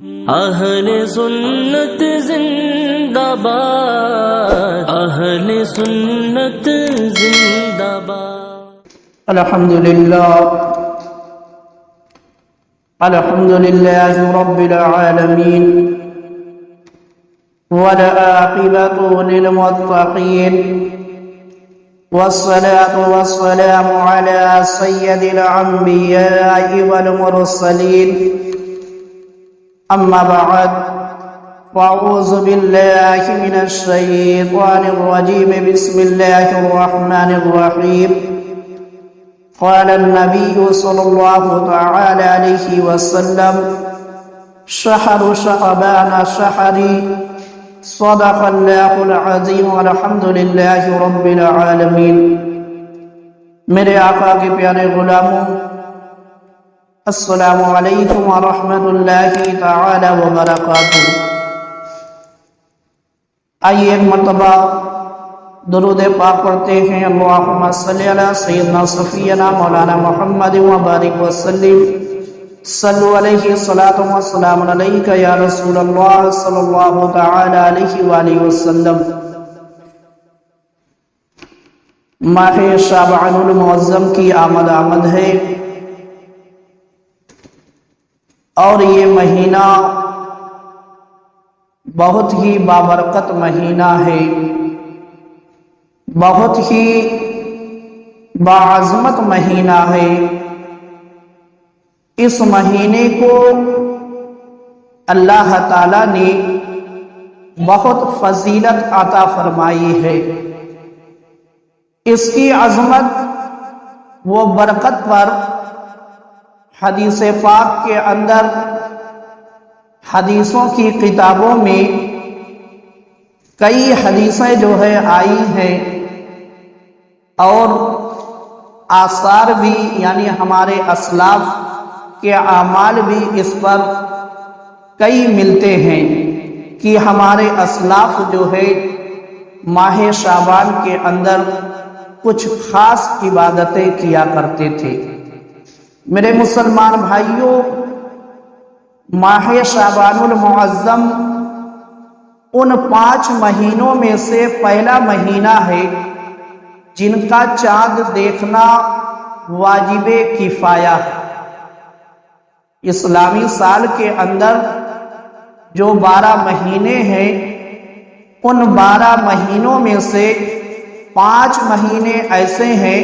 اہل سنت زندہ باد، اہل سنت زندہ باد۔ الحمدللہ رب العالمین والعاقبۃ للمتقین والصلاة والسلام علی سید الانبیاء والمرسلین، اما بعد فاعوذ باللہ من الشیطان الرجیم، بسم اللہ الرحمن الرحیم۔ قال النبی صلی اللہ تعالی علیہ وسلم: شہر شعبان شہری، صدق اللہ العظیم، والحمد للہ رب العالمین۔ میرے آقا کے پیارے غلاموں، السلام علیکم ورحمۃ اللہ تعالی وبرکاتہ۔ آئیے ایک مرتبہ درود پاک پڑھتے ہیں۔ اللہم صلی علی سیدنا صفینا مولانا محمد وبارک وسلم، صلو علیہ الصلاۃ والسلام علیک یا رسول اللہ صلی اللہ تعالی علیہ وآلہ وسلم۔ ماہ شعبان المعظم کی آمد ہے، اور یہ مہینہ بہت ہی بابرکت مہینہ ہے، بہت ہی باعظمت مہینہ ہے۔ اس مہینے کو اللہ تعالی نے بہت فضیلت عطا فرمائی ہے۔ اس کی عظمت و برکت پر حدیث پاک کے اندر، حدیثوں کی کتابوں میں کئی حدیثیں جو ہے آئی ہیں، اور آثار بھی، یعنی ہمارے اسلاف کے اعمال بھی اس پر کئی ملتے ہیں کہ ہمارے اسلاف جو ہے ماہ شعبان کے اندر کچھ خاص عبادتیں کیا کرتے تھے۔ میرے مسلمان بھائیوں، ماہ شعبان المعظم ان 5 مہینوں میں سے پہلا مہینہ ہے جن کا چاند دیکھنا واجب کفایہ ہے۔ اسلامی سال کے اندر جو 12 مہینے ہیں، ان 12 مہینوں میں سے 5 مہینے ایسے ہیں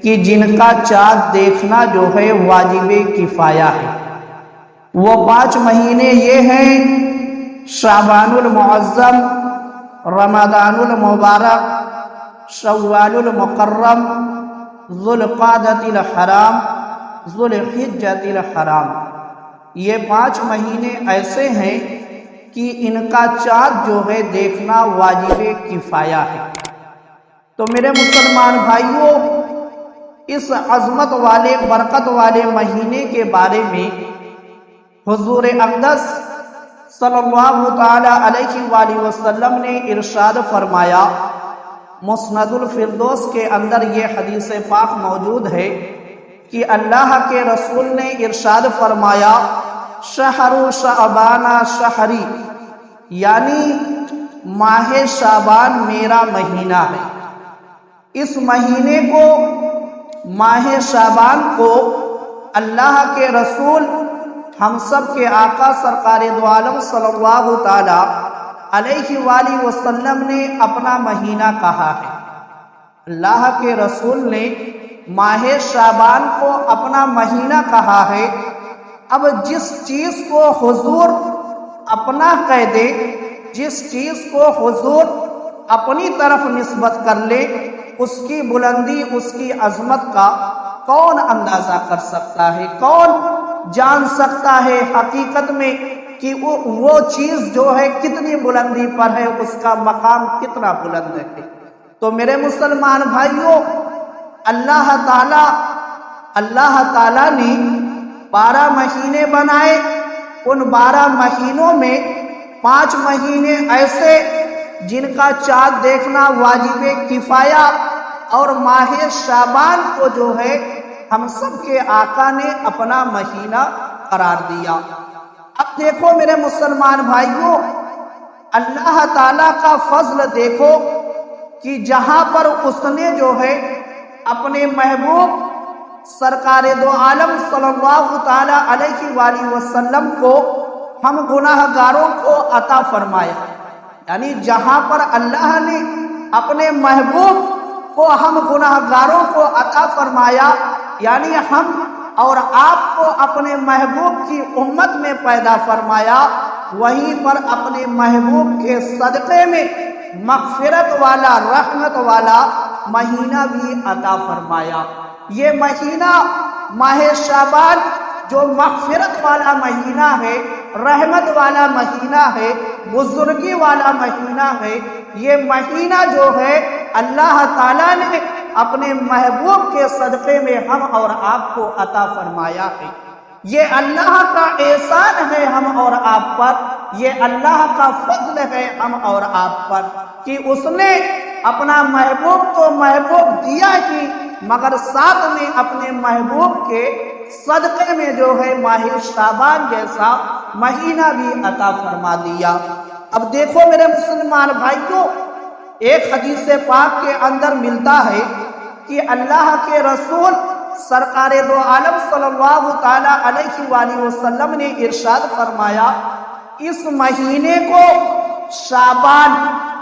کہ جن کا چاند دیکھنا جو ہے واجب کفایہ ہے۔ وہ 5 مہینے یہ ہیں: شعبان المعظم، رمضان المبارک، شوال المکرم، ذوالقعدۃ الحرام، ذوالحجۃ الحرام۔ یہ 5 مہینے ایسے ہیں کہ ان کا چاند جو ہے دیکھنا واجب کفایہ ہے۔ تو میرے مسلمان بھائیوں، اس عظمت والے، برکت والے مہینے کے بارے میں حضور اقدس صلی اللہ تعالی علیہ وآلہ وسلم نے ارشاد فرمایا۔ مسند الفردوس کے اندر یہ حدیث پاک موجود ہے کہ اللہ کے رسول نے ارشاد فرمایا: شہر شعبان شہری، یعنی ماہ شعبان میرا مہینہ ہے۔ اس مہینے کو، ماہ شعبان کو، اللہ کے رسول، ہم سب کے آقا سرکار دو عالم صلی اللہ تعالی علیہ وآلہ وسلم نے اپنا مہینہ کہا ہے۔ اللہ کے رسول نے ماہ شعبان کو اپنا مہینہ کہا ہے۔ اب جس چیز کو حضور اپنا کہہ دے، جس چیز کو حضور اپنی طرف نسبت کر لے، اس کی بلندی، اس کی عظمت کا کون اندازہ کر سکتا ہے؟ کون جان سکتا ہے حقیقت میں کہ وہ چیز جو ہے کتنی بلندی پر ہے، اس کا مقام کتنا بلند ہے؟ تو میرے مسلمان بھائیوں، اللہ تعالی نے 12 مہینے بنائے۔ ان 12 مہینوں میں 5 مہینے ایسے جن کا چاند دیکھنا واجب کفایہ، اور ماہ شعبان کو جو ہے ہم سب کے آقا نے اپنا مہینہ قرار دیا۔ اب دیکھو میرے مسلمان بھائیوں، اللہ تعالیٰ کا فضل دیکھو کہ جہاں پر اس نے جو ہے اپنے محبوب سرکار دو عالم صلی اللہ تعالیٰ علیہ وآلہ وسلم کو ہم گناہ گاروں کو عطا فرمایا، یعنی جہاں پر اللہ نے اپنے محبوب کو ہم گناہ گاروں کو عطا فرمایا، یعنی ہم اور آپ کو اپنے محبوب کی امت میں پیدا فرمایا، وہیں پر اپنے محبوب کے صدقے میں مغفرت والا، رحمت والا مہینہ بھی عطا فرمایا۔ یہ مہینہ ماہ شعبان جو مغفرت والا مہینہ ہے، رحمت والا مہینہ ہے، بزرگی والا مہینہ ہے، یہ مہینہ جو ہے اللہ تعالیٰ نے اپنے محبوب کے صدقے میں ہم اور آپ کو عطا فرمایا ہے۔ یہ اللہ کا احسان ہے ہم اور آپ پر، یہ اللہ کا فضل ہے ہم اور آپ پر کہ اس نے اپنا محبوب تو محبوب دیا ہی، مگر ساتھ میں اپنے محبوب کے صدقے میں جو ہے ماہ شعبان جیسا مہینہ بھی عطا فرما دیا۔ اب دیکھو میرے مسلمان بھائیوں، ایک حدیث پاک کے اندر ملتا ہے کہ اللہ کے رسول سرکار دو عالم صلی اللہ تعالی علیہ وآلہ وسلم نے ارشاد فرمایا، اس مہینے کو شعبان،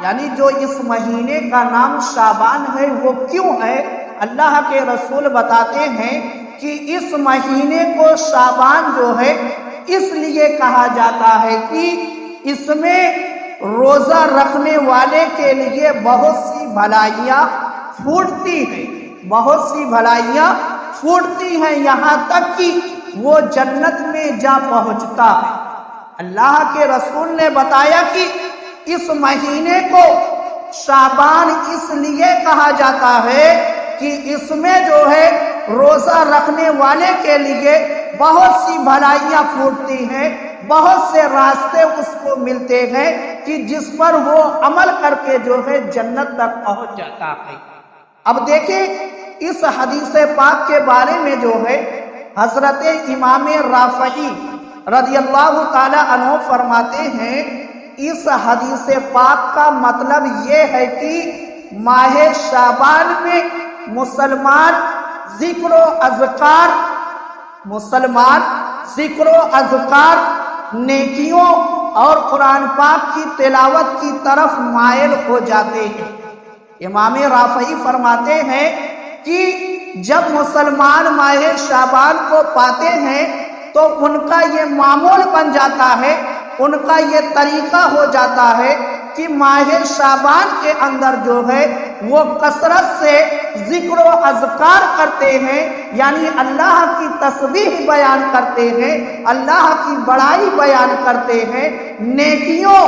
یعنی جو اس مہینے کا نام شعبان ہے وہ کیوں ہے؟ اللہ کے رسول بتاتے ہیں کہ اس مہینے کو شعبان جو ہے اس لیے کہا جاتا ہے کہ اس میں روزہ رکھنے والے کے لیے بہت سی بھلائیاں پھوٹتی ہیں، بہت سی بھلائیاں پھوٹتی ہیں، یہاں تک کہ وہ جنت میں جا پہنچتا ہے۔ اللہ کے رسول نے بتایا کہ اس مہینے کو شعبان اس لیے کہا جاتا ہے کہ اس میں جو ہے روزہ رکھنے والے کے لیے بہت سی بھلائیاں پھوٹتی ہیں، بہت سے راستے اس کو ملتے ہیں کہ جس پر وہ عمل کر کے جو ہے جنت تک پہنچ جاتا ہے۔ اب دیکھیں اس حدیث پاک کے بارے میں جو ہے حضرت امام رافعی رضی اللہ تعالی عنہ فرماتے ہیں، اس حدیث پاک کا مطلب یہ ہے کہ ماہ شعبان میں مسلمان ذکر و اذکار نیکیوں اور قرآن پاک کی تلاوت کی طرف مائل ہو جاتے ہیں۔ امام رافعی فرماتے ہیں کہ جب مسلمان ماہ شعبان کو پاتے ہیں تو ان کا یہ معمول بن جاتا ہے، ان کا یہ طریقہ ہو جاتا ہے کہ ماہ شعبان کے اندر جو ہے وہ کثرت سے ذکر و اذکار کرتے ہیں، یعنی اللہ کی تسبیح بیان کرتے ہیں، اللہ کی بڑائی بیان کرتے ہیں، نیکیوں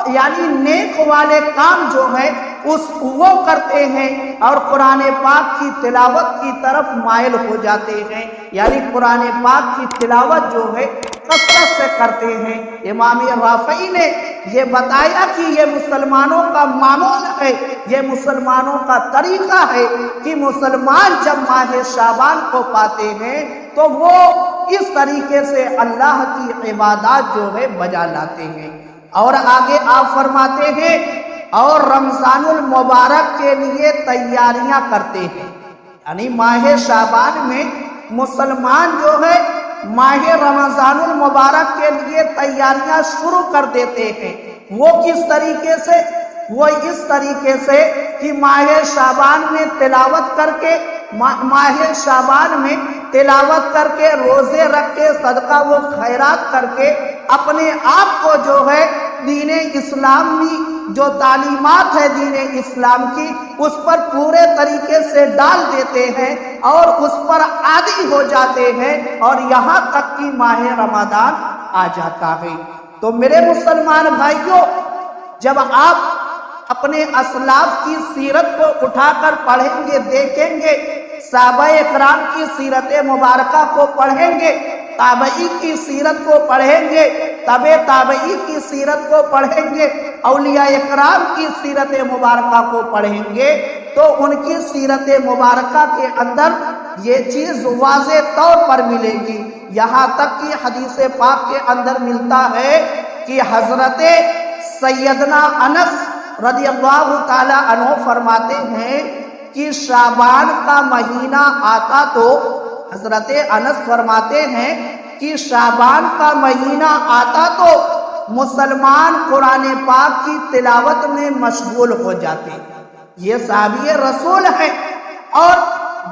یعنی نیک والے کام جو ہے وہ کرتے ہیں اور قرآن پاک کی تلاوت کی طرف مائل ہو جاتے ہیں، یعنی قرآن پاک کی تلاوت جو ہے کثرت سے کرتے ہیں۔ امام رافعی نے یہ بتایا کہ یہ مسلمانوں کا معمول ہے، یہ مسلمانوں کا طریقہ ہے کہ مسلمان جب ماہ شعبان کو پاتے ہیں تو وہ اس طریقے سے اللہ کی عبادات جو ہے بجا لاتے ہیں۔ اور آگے آپ فرماتے ہیں اور رمضان المبارک کے لیے تیاریاں کرتے ہیں، یعنی ماہ شعبان میں مسلمان جو ہے ماہ رمضان المبارک کے لیے تیاریاں شروع کر دیتے ہیں۔ وہ کس طریقے سے؟ وہ اس طریقے سے کہ ماہ شعبان میں تلاوت کر کے، ماہ شعبان میں تلاوت کر کے، روزے رکھ کے، صدقہ و خیرات کر کے اپنے آپ کو جو ہے دین اسلامی جو تعلیمات ہے دین اسلام کی اس پر پورے طریقے سے ڈال دیتے ہیں اور اس پر عادی ہو جاتے ہیں، اور یہاں تک کہ ماہ رمضان آ جاتا ہے۔ تو میرے مسلمان بھائیوں، جب آپ اپنے اسلاف کی سیرت کو اٹھا کر پڑھیں گے، دیکھیں گے، صحابہ اکرام کی سیرت مبارکہ کو پڑھیں گے، تابعی کی سیرت کو پڑھیں گے، تابع تابعی کی سیرت کو پڑھیں گے، اولیاء اکرام کی سیرت مبارکہ کو پڑھیں گے، تو ان کی سیرت مبارکہ کے اندر یہ چیز واضح طور پر ملے گی۔ یہاں تک کہ حدیث پاک کے اندر ملتا ہے کہ حضرت سیدنا انس رضی اللہ تعالی عنہ فرماتے ہیں کہ شعبان کا مہینہ آتا تو حضرت انس فرماتے ہیں کہ شعبان کا مہینہ آتا تو مسلمان قرآن پاک کی تلاوت میں مشغول ہو جاتے۔ یہ صحابی رسول ہیں اور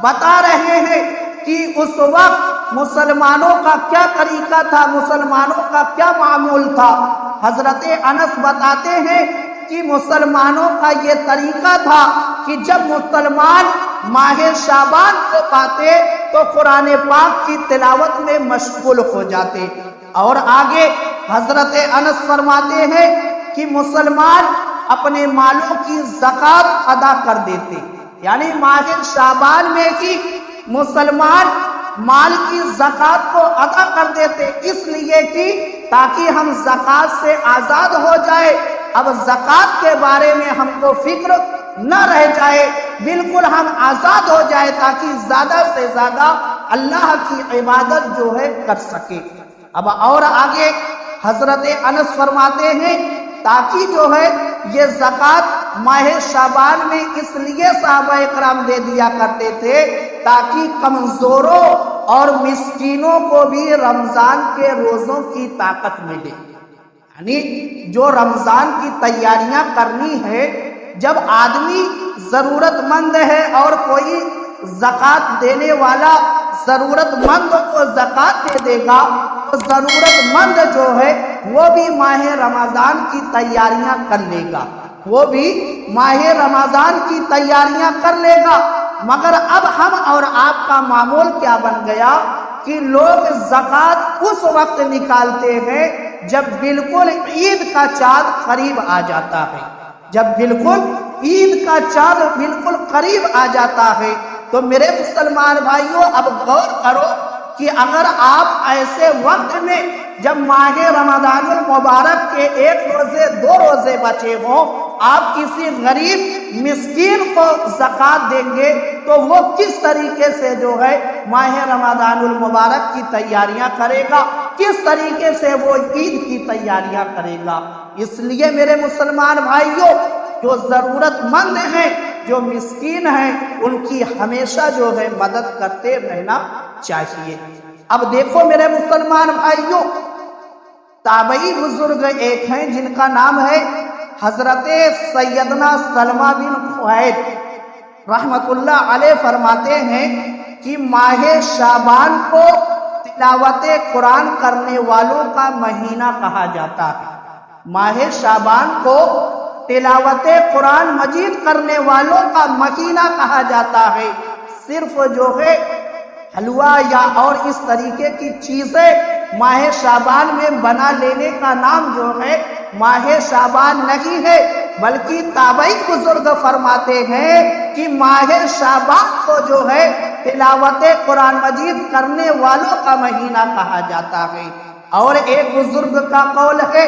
بتا رہے ہیں کہ اس وقت مسلمانوں کا کیا طریقہ تھا، مسلمانوں کا کیا معمول تھا۔ حضرت انس بتاتے ہیں کہ مسلمانوں کا یہ طریقہ تھا کہ جب مسلمان ماہ شعبان کو پاتے تو قرآن پاک کی تلاوت میں مشغول ہو جاتے۔ اور آگے حضرت انس فرماتے ہیں کہ مسلمان اپنے مالوں کی زکوٰۃ ادا کر دیتے، یعنی ماہ شعبان میں ہی مسلمان مال کی زکوٰۃ کو ادا کر دیتے، اس لیے کہ تاکہ ہم زکوٰۃ سے آزاد ہو جائے۔ اب زکوٰۃ کے بارے میں ہم کو فکر نہ رہ جائے، بالکل ہم آزاد ہو جائے تاکہ زیادہ سے زیادہ اللہ کی عبادت جو ہے کر سکے۔ اب اور آگے حضرت انس فرماتے ہیں تاکہ جو ہے یہ زکوٰۃ ماہ شعبان میں اس لیے صحابہ کرام دے دیا کرتے تھے تاکہ کمزوروں اور مسکینوں کو بھی رمضان کے روزوں کی طاقت ملے۔ یعنی جو رمضان کی تیاریاں کرنی ہے، جب آدمی ضرورت مند ہے اور کوئی زکوٰۃ دینے والا ضرورت مند کو زکوٰۃ دے دے گا تو ضرورت مند جو ہے وہ بھی ماہ رمضان کی تیاریاں کر لے گا، وہ بھی ماہ رمضان کی تیاریاں کر لے گا۔ مگر اب ہم اور آپ کا معمول کیا بن گیا کہ لوگ زکوٰۃ اس وقت نکالتے ہیں جب بالکل عید کا چاند قریب آ جاتا ہے، جب بالکل عید کا چاند بالکل قریب آ جاتا ہے۔ تو میرے مسلمان بھائیوں اب غور کرو کہ اگر آپ ایسے وقت میں جب ماہ رمضان المبارک کے 1 روزے 2 روزے بچے ہوں، آپ کسی غریب مسکین کو زکوٰۃ دیں گے تو وہ کس طریقے سے جو ہے ماہ رمضان المبارک کی تیاریاں کرے گا، کس طریقے سے وہ عید کی تیاریاں کرے گا۔ اس لیے میرے مسلمان بھائیوں، جو ضرورت مند ہیں، جو مسکین ہیں، ان کی ہمیشہ جو ہے مدد کرتے رہنا چاہیے۔ اب دیکھو میرے مسلمان بھائیوں، تابعی بزرگ ایک ہیں جن کا نام ہے حضرت سیدنا سلمہ بن خُوَیلد رحمت اللہ علیہ، فرماتے ہیں کہ ماہ شعبان کو تلاوت قرآن کرنے والوں کا مہینہ کہا جاتا ہے۔ ماہ شعبان کو تلاوت قرآن مجید کرنے والوں کا مہینہ کہا جاتا ہے۔ صرف جو ہے حلوہ یا اور اس طریقے کی چیزیں ماہ شعبان میں بنا لینے کا نام جو ہے ماہ شعبان نہیں ہے، بلکہ تابعی بزرگ فرماتے ہیں کہ ماہ شعبان کو جو ہے تلاوت قرآن مجید کرنے والوں کا مہینہ کہا جاتا ہے۔ اور ایک بزرگ کا قول ہے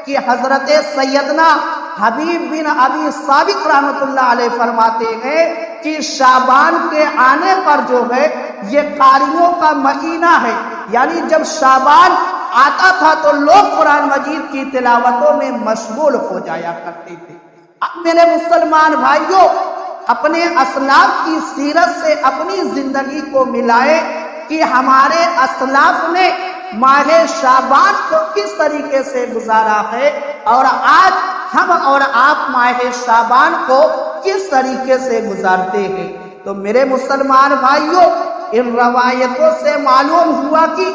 کہ حضرت سیدنا حبیب بن ابی ثابت رحمت اللہ علیہ فرماتے ہیں کہ شعبان کے آنے پر جو ہے یہ قاریوں کا مہینہ ہے، یعنی جب شعبان آتا تھا تو لوگ قرآن مجید کی تلاوتوں میں مشغول ہو جایا کرتے تھے۔ اب میرے مسلمان بھائیوں، اپنے اسلاف کی سیرت سے اپنی زندگی کو ملائے کہ ہمارے اسلاف نے ماہ شعبان کو کس طریقے سے گزارا ہے اور آج ہم اور آپ ماہ شعبان کو کس طریقے سے گزارتے ہیں۔ تو میرے مسلمان بھائیوں، ان روایتوں سے معلوم ہوا کہ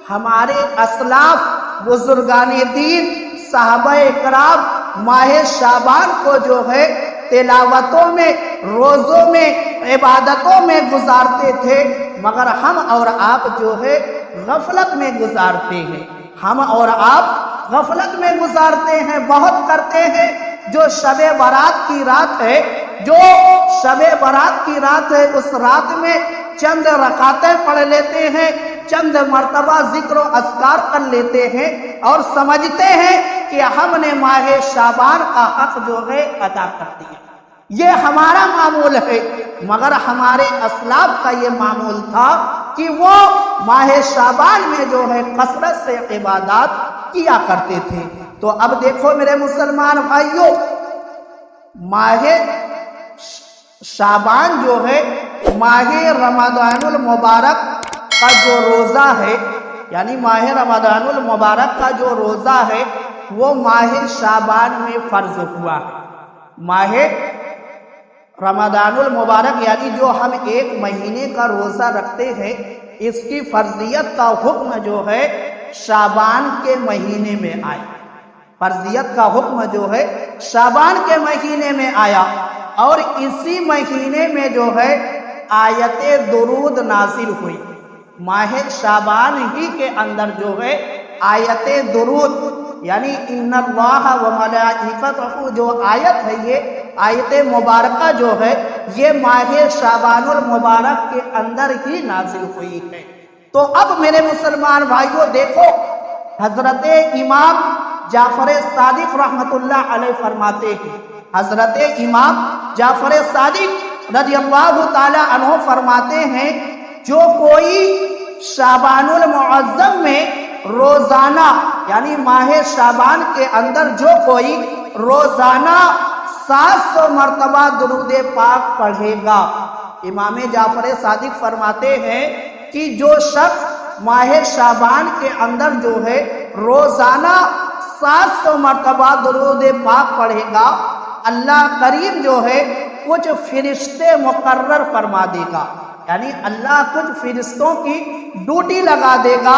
ہمارے اسلاف بزرگان دین صحابہ کرام ماہ شعبان کو جو ہے تلاوتوں میں، روزوں میں، عبادتوں میں گزارتے تھے، مگر ہم اور آپ جو ہے غفلت میں گزارتے ہیں۔ ہم اور آپ غفلت میں گزارتے ہیں، بہت کرتے ہیں۔ جو شب برات کی رات ہے، جو شب برات کی رات ہے، اس رات میں چند رکعتیں پڑھ لیتے ہیں، چند مرتبہ ذکر و اذکار کر لیتے ہیں اور سمجھتے ہیں کہ ہم نے ماہ شعبان کا حق جو ہے ادا کر دیا۔ یہ ہمارا معمول ہے، مگر ہمارے اسلاف کا یہ معمول تھا کہ وہ ماہ شعبان میں جو ہے کثرت سے عبادات کیا کرتے تھے۔ تو اب دیکھو میرے مسلمان بھائیوں، ماہ شعبان جو ہے ماہ رمضان المبارک کا جو روزہ ہے، یعنی ماہ رمضان المبارک کا جو روزہ ہے وہ ماہ شعبان میں فرض ہوا ہے۔ ماہ رمضان المبارک یعنی جو ہم ایک مہینے کا روزہ رکھتے ہیں، اس کی فرضیت کا حکم جو ہے شعبان کے مہینے میں آیا۔ فرضیت کا حکم جو ہے شعبان کے مہینے میں آیا، اور اسی مہینے میں جو ہے آیت درود نازل ہوئی۔ ماہ شعبان ہی کے اندر جو ہے آیت درود یعنی ان اللہ و ملائکتہ جو آیت ہے، یہ آیت مبارکہ جو ہے یہ ماہ شعبان المبارک کے اندر ہی نازل ہوئی ہے۔ تو اب میرے مسلمان بھائیوں دیکھو، حضرت امام جعفر صادق رحمت اللہ علیہ فرماتے ہیں، حضرت امام جعفر صادق رضی اللہ تعالی عنہ فرماتے ہیں، جو کوئی شعبان المعظم میں روزانہ یعنی ماہ شعبان کے اندر جو کوئی روزانہ 700 مرتبہ درود پاک پڑھے گا، امام جعفر صادق فرماتے ہیں کہ جو شخص ماہ شعبان کے اندر جو ہے روزانہ 700 مرتبہ درود پاک پڑھے گا، اللہ کریم جو ہے کچھ فرشتے مقرر فرما دے گا، یعنی اللہ کچھ فرشتوں کی ڈیوٹی لگا دے گا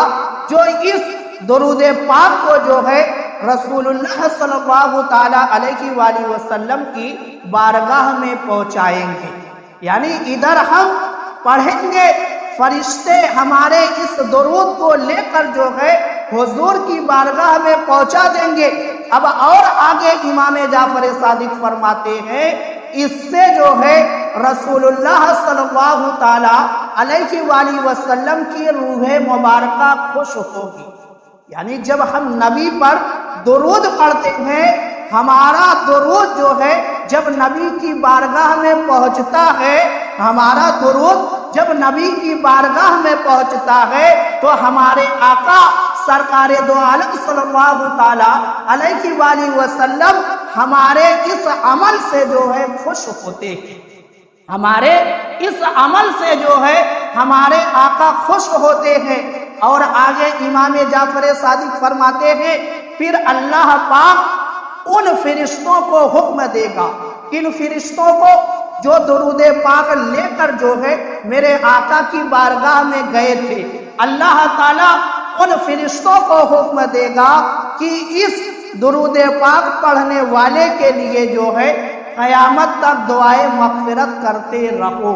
جو اس درود پاک کو جو ہے رسول اللہ صلی اللہ تعالی علیہ وآلہ وسلم کی بارگاہ میں پہنچائیں گے۔ یعنی ادھر ہم پڑھیں گے، فرشتے ہمارے اس درود کو لے کر جو ہے حضور کی بارگاہ میں پہنچا دیں گے۔ اب اور آگے امام جعفر صادق فرماتے ہیں، اس سے جو ہے رسول اللہ صلی اللہ تعالی علیہ وآلہ وسلم کی روح مبارکہ خوش ہوگی۔ یعنی جب ہم نبی پر درود پڑھتے ہیں، ہمارا درود جو ہے جب نبی کی بارگاہ میں پہنچتا ہے، ہمارا درود جب نبی کی بارگاہ میں پہنچتا ہے تو ہمارے آقا سرکار دو عالم صلی اللہ تعالی علیہ وآلہ وسلم ہمارے اس عمل سے جو ہے خوش ہوتے ہیں۔ ہمارے اس عمل سے جو ہے ہمارے آقا خوش ہوتے ہیں۔ اور آگے امام جعفر صادق فرماتے ہیں، پھر اللہ پاک ان فرشتوں کو حکم دے گا، ان فرشتوں کو جو درود پاک لے کر جو ہے میرے آقا کی بارگاہ میں گئے تھے، اللہ تعالیٰ ان فرشتوں کو حکم دے گا کہ اس درود پاک پڑھنے والے کے لیے جو ہے قیامت تک دعائے مغفرت کرتے رہو۔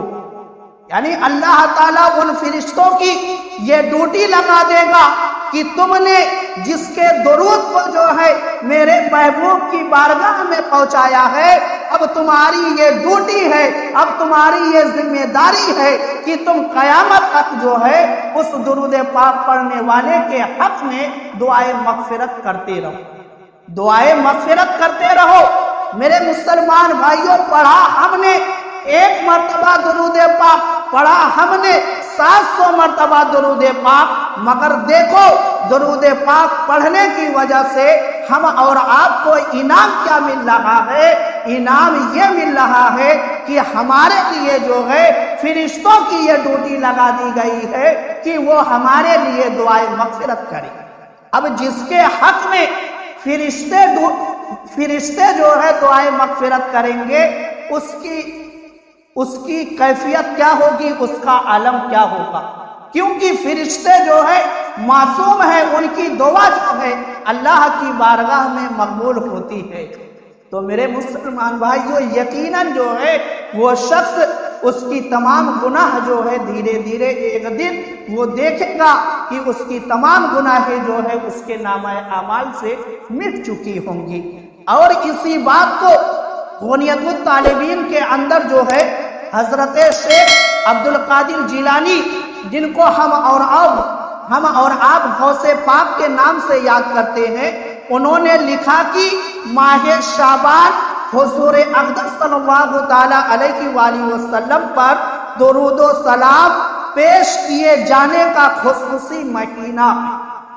یعنی اللہ تعالیٰ ان فرشتوں کی یہ ڈیوٹی لگا دے گا کہ تم نے جس کے درود کو جو ہے میرے محبوب کی بارگاہ میں پہنچایا ہے، اب تمہاری یہ ڈیوٹی ہے، اب تمہاری یہ ذمہ داری ہے کہ تم قیامت تک جو ہے اس درود پاک پڑھنے والے کے حق میں دعائے مغفرت کرتے رہو، دعائے مغفرت کرتے رہو۔ میرے مسلمان بھائیوں، پڑھا ہم نے ایک مرتبہ درود پاک، پڑھا ہم نے 700 مرتبہ درود پاک، مگر دیکھو درود پاک پڑھنے کی وجہ سے ہم اور آپ کو انعام کیا مل رہا ہے؟ انعام یہ مل رہا ہے کہ ہمارے لیے جو ہے فرشتوں کی یہ ڈیوٹی لگا دی گئی ہے کہ وہ ہمارے لیے دعائے مغفرت کرے۔ اب جس کے حق میں فرشتے جو ہے دعائے مغفرت کریں گے، اس کی کیفیت کیا ہوگی، اس کا عالم کیا ہوگا؟ کیونکہ فرشتے جو ہے معصوم ہے، ان کی دعا جو ہے اللہ کی بارگاہ میں مقبول ہوتی ہے۔ تو میرے مسلمان بھائیوں، یقیناً جو ہے وہ شخص اس کی تمام گناہ جو ہے دھیرے دھیرے ایک دن وہ دیکھے گا کہ اس کی تمام گناہیں جو ہے اس کے نامہ اعمال سے مٹ چکی ہوں گی۔ اور اسی بات کو غنیت الطالبین کے اندر جو ہے حضرت شیخ عبد القادر جیلانی، جن کو ہم اور آپ غوث پاک کے نام سے یاد کرتے ہیں، انہوں نے لکھا کہ ماہ شعبان حضور اقدس صلی اللہ تعالی علیہ وآلہ وسلم پر درود و سلام پیش کیے جانے کا خصوصی مہینہ،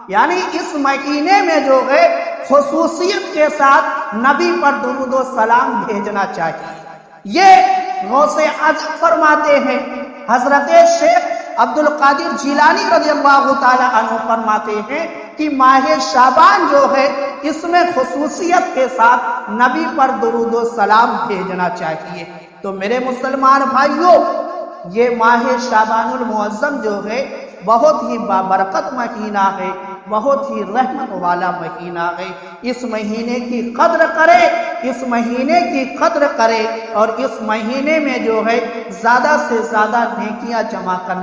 یعنی اس مہینے میں جو ہے خصوصیت کے ساتھ نبی پر درود و سلام بھیجنا چاہیے۔ یہ غوث اعظم فرماتے ہیں، حضرت شیخ عبد القادر جیلانی رضی اللہ تعالی عنہ فرماتے ہیں کہ ماہ شعبان جو ہے اس میں خصوصیت کے ساتھ نبی پر درود و سلام بھیجنا چاہیے۔ تو میرے مسلمان بھائیوں، یہ ماہ شعبان المعظم جو ہے بہت ہی بابرکت مہینہ ہے، بہت ہی رحمت والا مہینہ ہے۔ اس مہینے کی قدر کرے، اس مہینے کی قدر کرے، اور اس مہینے میں جو ہے زیادہ سے زیادہ نیکیاں جمع کرنے